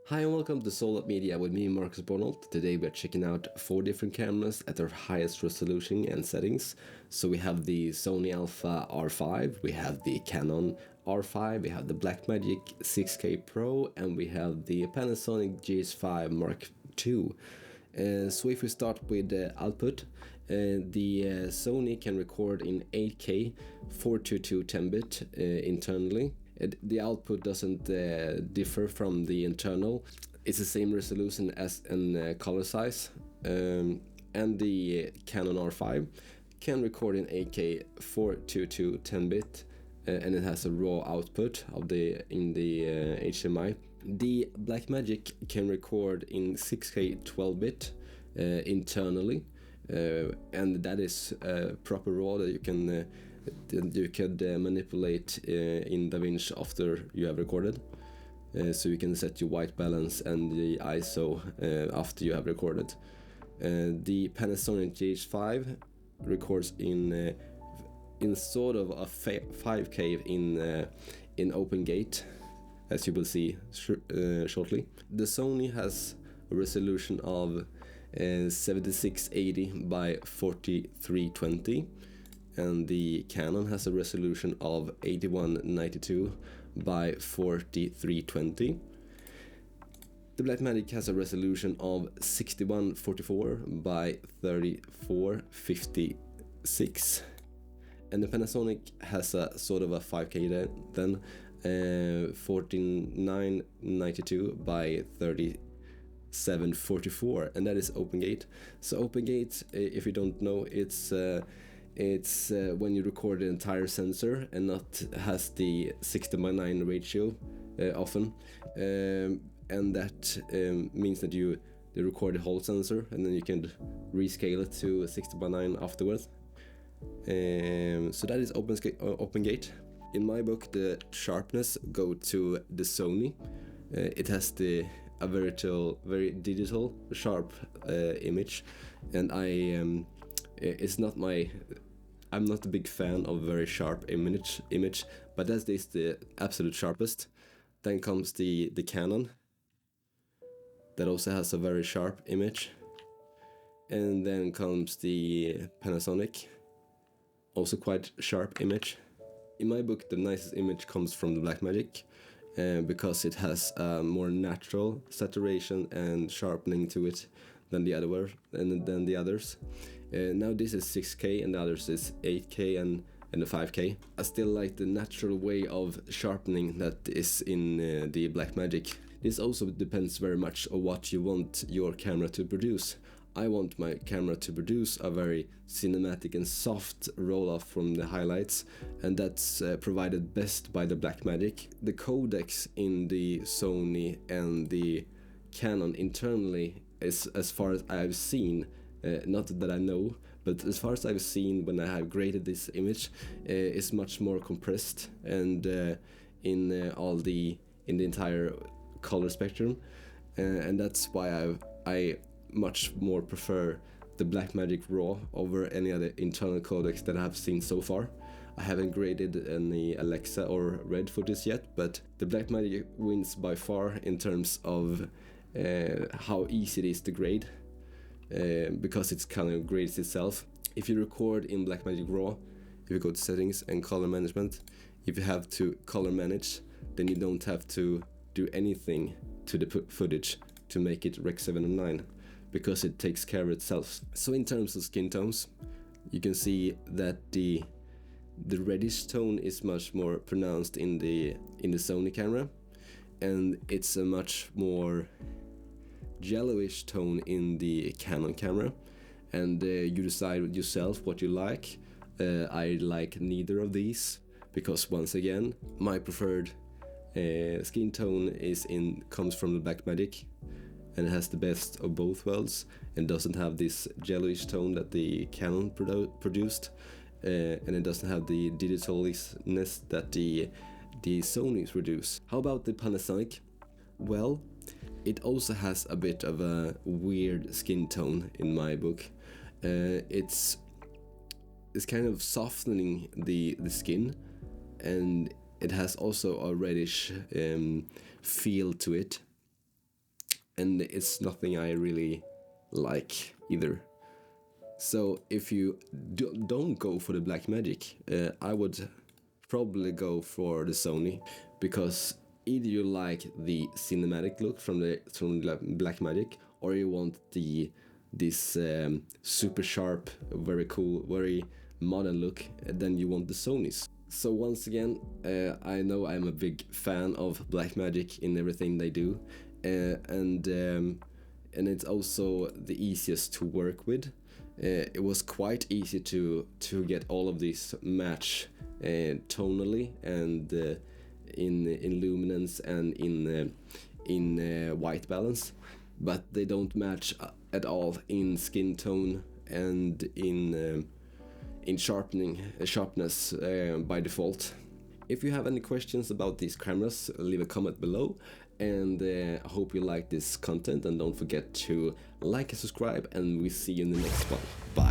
Hi and welcome to Soul Media with me, Marcus Bornold. Today we are checking out 4 different cameras at their highest resolution and settings. So we have the Sony Alpha R5, we have the Canon R5, we have the Blackmagic 6K Pro, and we have the Panasonic GS5 Mark II. So if we start with the output, the Sony can record in 8K 422 10-bit internally. The output doesn't differ from the internal. It's the same resolution as in color size. And the Canon R5 can record in 8K 422 10-bit, and it has a raw output in the HDMI. The Blackmagic can record in 6K 12-bit internally, and that is proper raw that you can manipulate in DaVinci after you have recorded. So you can set your white balance and the ISO after you have recorded. The Panasonic GH5 records in sort of a 5K in open gate, as you will see shortly. The Sony has a resolution of 7680 by 4320, and the Canon has a resolution of 8192 by 4320. The Blackmagic has a resolution of 6144 by 3456, and the Panasonic has a sort of a 5K then 14992 by 3744, and that is open gate. So open gate, if you don't know, it's when you record the entire sensor and not has the 60:9 ratio often, and that means that you record the whole sensor and then you can rescale it to 60:9 afterwards. So that is open gate. In my book, the sharpness go to the Sony. It has a very digital sharp image, and I'm not a big fan of very sharp image, but that is the absolute sharpest. Then comes the Canon, that also has a very sharp image, and then comes the Panasonic, also quite sharp image. In my book, the nicest image comes from the Blackmagic, because it has a more natural saturation and sharpening to it than the others. Now this is 6K and the others is 8K and the 5K. I still like the natural way of sharpening that is in the Blackmagic. This also depends very much on what you want your camera to produce. I want my camera to produce a very cinematic and soft roll-off from the highlights, and that's provided best by the Blackmagic. The codecs in the Sony and the Canon internally is, as far as I've seen, not that I know, but as far as I've seen when I have graded this image, is much more compressed and in the entire color spectrum, and that's why I much more prefer the Blackmagic RAW over any other internal codecs that I have seen so far. I haven't graded any Alexa or Red footage yet, but the Blackmagic wins by far in terms of how easy it is to grade, because it's kind of grades itself. If you record in Blackmagic RAW, if you go to settings and color management, if you have to color manage, then you don't have to do anything to the footage to make it Rec 709, because it takes care of itself. So in terms of skin tones, you can see that the reddish tone is much more pronounced in the Sony camera, and it's a much more yellowish tone in the Canon camera, and you decide yourself what you like. I like neither of these, because once again, my preferred skin tone comes from the Blackmagic, and it has the best of both worlds and doesn't have this yellowish tone that the Canon produced, and it doesn't have the digitalness that the Sony's produce. How about the Panasonic? Well, it also has a bit of a weird skin tone in my book. It's kind of softening the skin, and it has also a reddish feel to it. and it's nothing I really like either. So if you don't go for the Blackmagic, I would probably go for the Sony, because either you like the cinematic look from the Blackmagic, or you want this super sharp, very cool, very modern look, then you want the Sonys. So once again, I know I'm a big fan of Blackmagic in everything they do, and it's also the easiest to work with. It was quite easy to get all of these match tonally and in luminance and in white balance, but they don't match at all in skin tone and in sharpness by default. If you have any questions about these cameras, leave a comment below, and I hope you like this content, and don't forget to like and subscribe, and we see you in the next one. Bye.